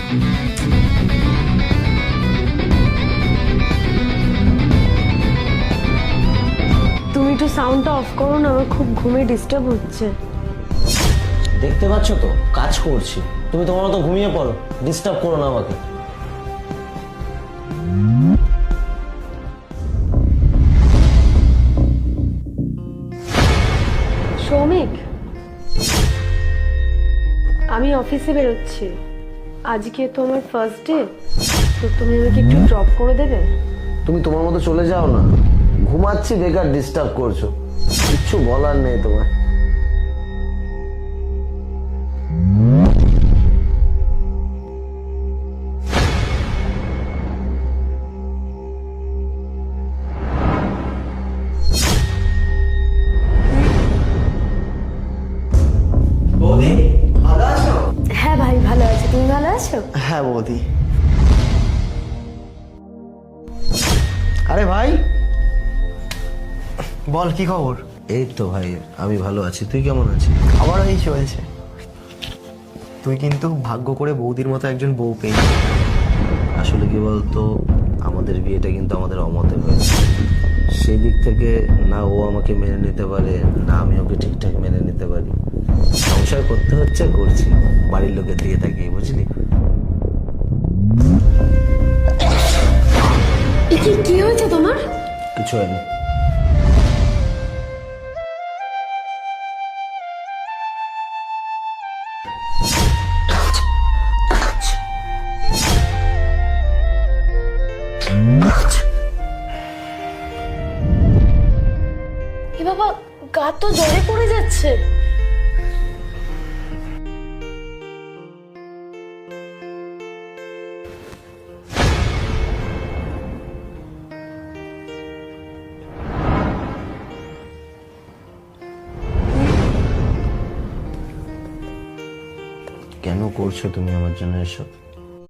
তুমি একটু সাউন্ডটা অফ করো না, আমার খুব ঘুমে ডিস্টার্ব হচ্ছে। দেখতে পাচ্ছ তো কাজ করছি, তুমি তোমার মতো ঘুমিয়ে পড়ো, ডিস্টার্ব করো না আমাকে। সৌমিক, আমি অফিসে বেরোচ্ছি, আজকে তো আমার ফার্স্ট ডে, তো তুমি আমাকে একটু ড্রপ করে দেবে? তুমি তোমার মতো চলে যাও না, ঘুমাচ্ছি, বেকার ডিস্টার্ব করছো, কিচ্ছু বলার নেই তোমার। বৌদি ভালো আছো? হ্যাঁ ভাই, ভালো আছি, তুমি ভালো আছো? হ্যাঁ বৌদি। আরে ভাই বল কি খবর? এই তো ভাই, আমি ভালো আছি, তুই কেমন আছিস? আমারও এই চলছে। তুই কিন্তু ভাগ্য করে বৌদির মতো একজন বউ পেয়ে। আসলে কি বলতো, আমাদের বিয়েটা কিন্তু আমাদের অমতে হয়েছে, সেই দিক থেকে না ও আমাকে মেনে নিতে পারে, না আমি ওকে ঠিকঠাক মেনে নিতে পারি। সংসার করতে হচ্ছে, করছি, বাড়ির লোকের দিকে তাকিয়ে, বুঝলি? কি হয়েছে তোমার? কিছু হয়নি। এ বাবা, গা তো জ্বরে পড়ে যাচ্ছে। কেন করছো তুমি আমার জন্য এসব?